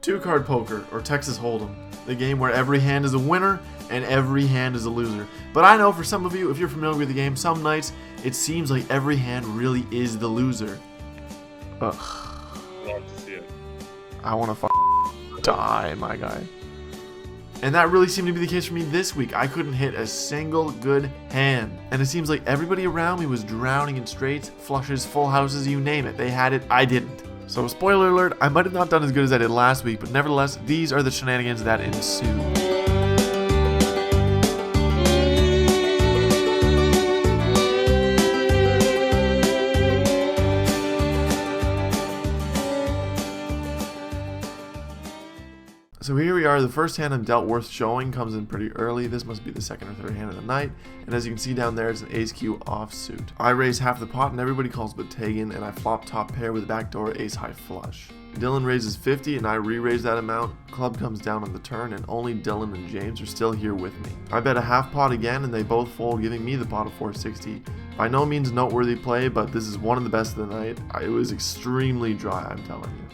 Two-card poker, or Texas Hold'em, the game where every hand is a winner and every hand is a loser. But I know for some of you, if you're familiar with the game, some nights it seems like every hand really is the loser. Ugh. Love to see it. I want to die, my guy. And that really seemed to be the case for me this week. I couldn't hit a single good hand. And it seems like everybody around me was drowning in straights, flushes, full houses, you name it. They had it, I didn't. So spoiler alert, I might have not done as good as I did last week, but nevertheless, these are the shenanigans that ensued. So here we are, the first hand I'm dealt worth showing comes in pretty early. This must be the second or third hand of the night. And as you can see down there, it's an ace-q offsuit. I raise half the pot and everybody calls but Tegan, and I flop top pair with backdoor ace-high flush. Dylan raises 50 and I re-raise that amount. Club comes down on the turn and only Dylan and James are still here with me. I bet a half pot again and they both fold, giving me the pot of 460. By no means noteworthy play, but this is one of the best of the night. It was extremely dry, I'm telling you.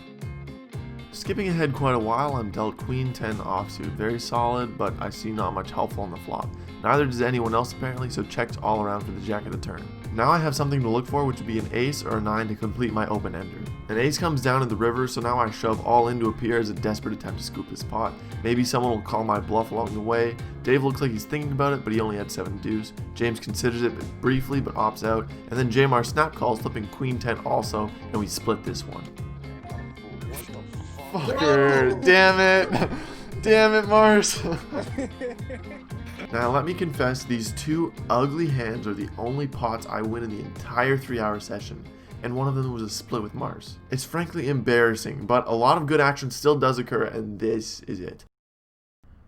Skipping ahead quite a while, I'm dealt queen 10 offsuit. Very solid, but I see not much helpful on the flop. Neither does anyone else apparently, so checked all around for the jack of the turn. Now I have something to look for, which would be an ace or a 9 to complete my open ender. An ace comes down in the river, so now I shove all in to appear as a desperate attempt to scoop this pot. Maybe someone will call my bluff along the way. Dave looks like he's thinking about it, but he only had 7 deuce. James considers it briefly, but opts out. And then Jamar snap calls, flipping queen 10 also, and we split this one. Fucker, damn it. Damn it, Mars. Now let me confess, these two ugly hands are the only pots I win in the entire 3-hour session, and one of them was a split with Mars. It's frankly embarrassing, but a lot of good action still does occur, and this is it.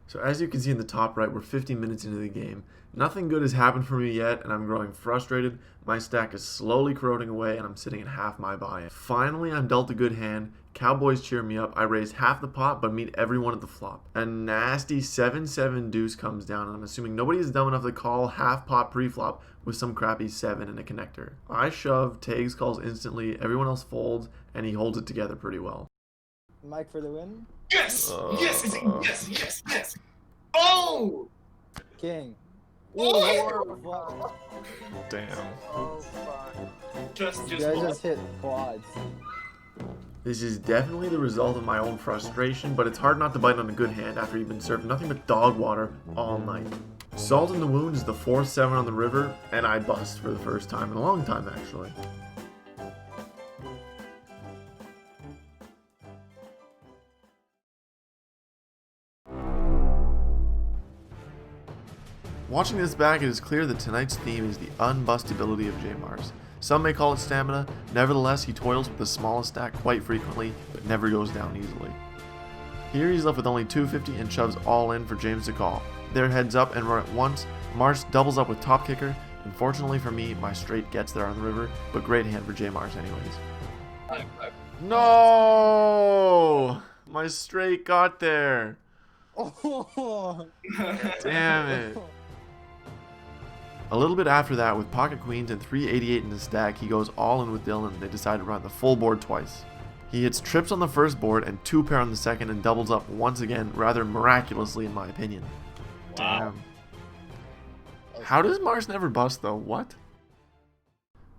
So as you can see in the top right, we're 50 minutes into the game. Nothing good has happened for me yet, and I'm growing frustrated. My stack is slowly corroding away, and I'm sitting at half my buy-in. Finally, I'm dealt a good hand. Cowboys cheer me up. I raise half the pot, but meet everyone at the flop. A nasty 7-7 deuce comes down, and I'm assuming nobody is dumb enough to call half pot pre-flop with some crappy 7 and a connector. I shove, Tags calls instantly, everyone else folds, and he holds it together pretty well. Mike for the win? Yes! Yes! Oh! King. Oh! Damn. Oh, fuck. Just You guys just hit quads. This is definitely the result of my own frustration, but it's hard not to bite on a good hand after you've been served nothing but dog water all night. Salt in the wound is the 4th 7 on the river, and I bust for the first time in a long time actually. Watching this back, it is clear that tonight's theme is the unbustability of Jamars. Some may call it stamina, nevertheless he toils with the smallest stack quite frequently, but never goes down easily. Here he's left with only 250 and shoves all in for James to call. Their heads up and run at once. Mars doubles up with top kicker, and fortunately for me, my straight gets there on the river, but great hand for J Mars anyways. No! My straight got there. Oh. Damn it. A little bit after that, with pocket queens and 388 in the stack, he goes all in with Dylan and they decide to run the full board twice. He hits trips on the first board and 2 pair on the second and doubles up once again, rather miraculously in my opinion. Wow. Damn. How does Mars never bust though? What?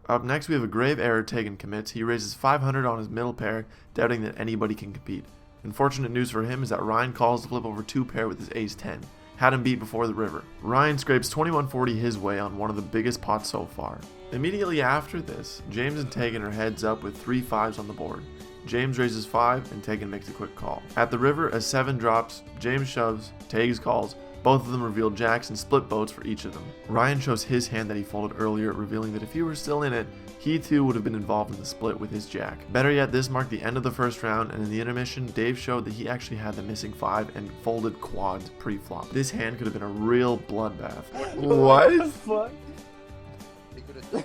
Up next we have a grave error Tegan commits. He raises 500 on his middle pair, doubting that anybody can compete. Unfortunate news for him is that Ryan calls to flip over 2 pair with his ace 10. Had him beat before the river. Ryan scrapes 2140 his way on one of the biggest pots so far. Immediately after this, James and Tegan are heads up with 3 5s on the board. James raises 5 and Tegan makes a quick call. At the river, a 7 drops, James shoves, Tags calls, both of them reveal jacks and split boats for each of them. Ryan shows his hand that he folded earlier, revealing that if he were still in it, he too would have been involved in the split with his jack. Better yet, this marked the end of the first round, and in the intermission, Dave showed that he actually had the missing 5 and folded quads pre-flop. This hand could have been a real bloodbath. What? What the fuck?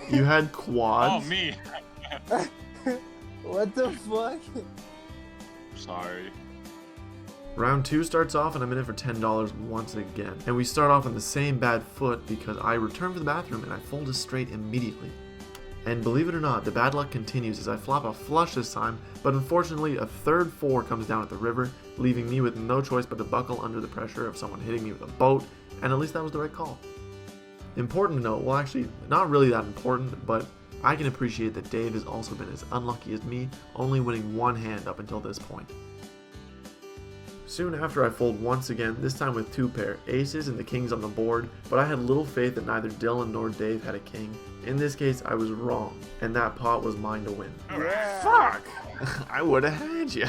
You had quads? Oh, me. What the fuck? Sorry. Round 2 starts off and I'm in it for $10 once again. And we start off on the same bad foot because I return to the bathroom and I fold a straight immediately. And believe it or not, the bad luck continues as I flop a flush this time, but unfortunately a third 4 comes down at the river, leaving me with no choice but to buckle under the pressure of someone hitting me with a boat, and at least that was the right call. Important to note, well actually, not really that important, but I can appreciate that Dave has also been as unlucky as me, only winning one hand up until this point. Soon after I fold once again, this time with 2 pair, aces and the kings on the board, but I had little faith that neither Dylan nor Dave had a king. In this case, I was wrong, and that pot was mine to win. Yeah. Fuck! I would've had ya.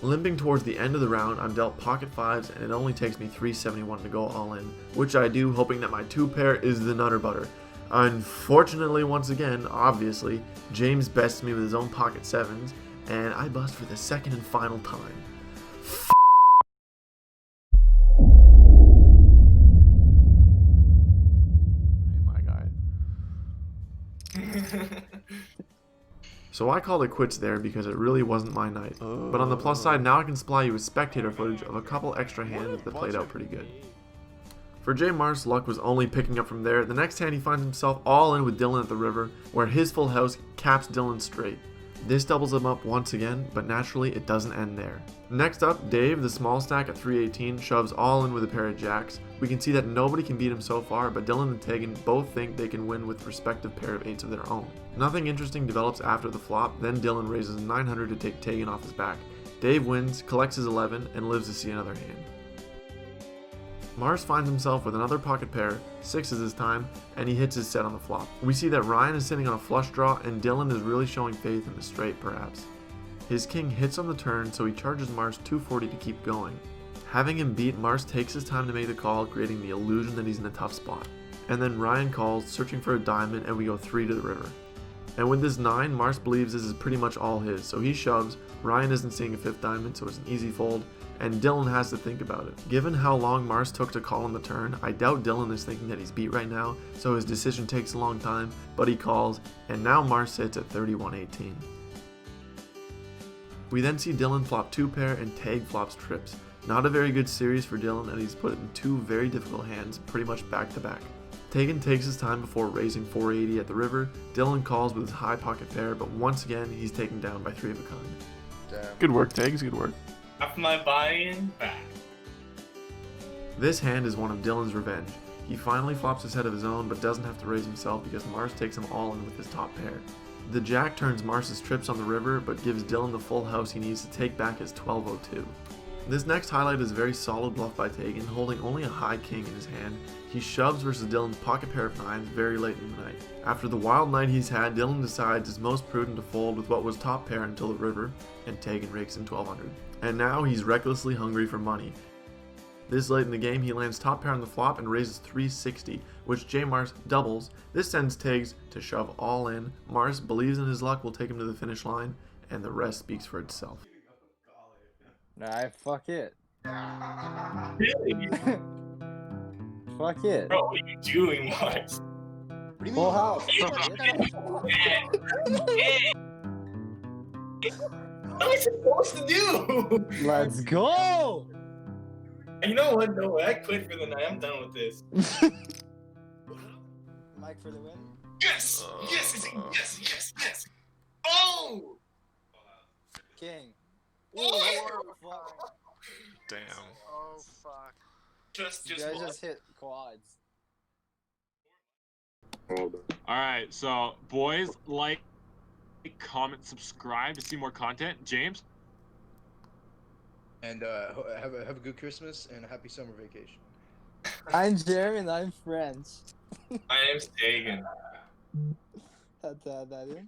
Limping towards the end of the round, I'm dealt pocket 5s and it only takes me 371 to go all in, which I do hoping that my 2 pair is the nutter butter. Unfortunately, once again, obviously, James bests me with his own pocket 7s, and I bust for the second and final time. My guy. So I called it quits there because it really wasn't my night. But on the plus side, now I can supply you with spectator footage of a couple extra hands that played out pretty good. For J. Mars, luck was only picking up from there. The next hand he finds himself all in with Dylan at the river, where his full house caps Dylan straight. This doubles him up once again, but naturally it doesn't end there. Next up, Dave, the small stack at 318, shoves all in with a pair of jacks. We can see that nobody can beat him so far, but Dylan and Tegan both think they can win with respective pair of 8s of their own. Nothing interesting develops after the flop, then Dylan raises 900 to take Tegan off his back. Dave wins, collects his 11, and lives to see another hand. Mars finds himself with another pocket pair, 6s this time, and he hits his set on the flop. We see that Ryan is sitting on a flush draw, and Dylan is really showing faith in the straight perhaps. His king hits on the turn, so he charges Mars 240 to keep going. Having him beat, Mars takes his time to make the call, creating the illusion that he's in a tough spot. And then Ryan calls, searching for a diamond, and we go 3 to the river. And with this 9, Mars believes this is pretty much all his, so he shoves. Ryan isn't seeing a 5th diamond, so it's an easy fold, and Dylan has to think about it. Given how long Mars took to call on the turn, I doubt Dylan is thinking that he's beat right now, so his decision takes a long time, but he calls, and now Mars sits at 31-18. We then see Dylan flop 2 pair and Tag flops trips. Not a very good series for Dylan, and he's put in 2 very difficult hands pretty much back to back. Tegan takes his time before raising 480 at the river. Dylan calls with his high pocket pair, but once again he's taken down by 3 of a kind. Damn. Good work, Tags, good work. Off my buy-in back. This hand is one of Dylan's revenge. He finally flops his head of his own, but doesn't have to raise himself because Mars takes him all in with his top pair. The jack turns Mars's trips on the river, but gives Dylan the full house he needs to take back his 1202. This next highlight is a very solid bluff by Tegan, holding only a high king in his hand. He shoves versus Dylan's pocket pair of 9s very late in the night. After the wild night he's had, Dylan decides it's most prudent to fold with what was top pair until the river, and Tegan rakes in 1200. And now he's recklessly hungry for money. This late in the game he lands top pair on the flop and raises 360, which J. Mars doubles. This sends Tags to shove all in. Mars believes in his luck will take him to the finish line, and the rest speaks for itself. Nah, fuck it. Really? Fuck it. Bro, what are you doing, Mars? What do you mean? Full house. What am I supposed to do? Let's go! You know what? No, I quit for the night. I'm done with this. Mike for the win. Yes! Yes! Oh! King. Oh! Fuck. Damn. Oh fuck. Just You guys one. just hit quads. Alright, so boys, like, comment, subscribe to see more content. James? And have a good Christmas and a happy summer vacation. I'm Jeremy and I'm French. My name's Tegan. Had to add that in.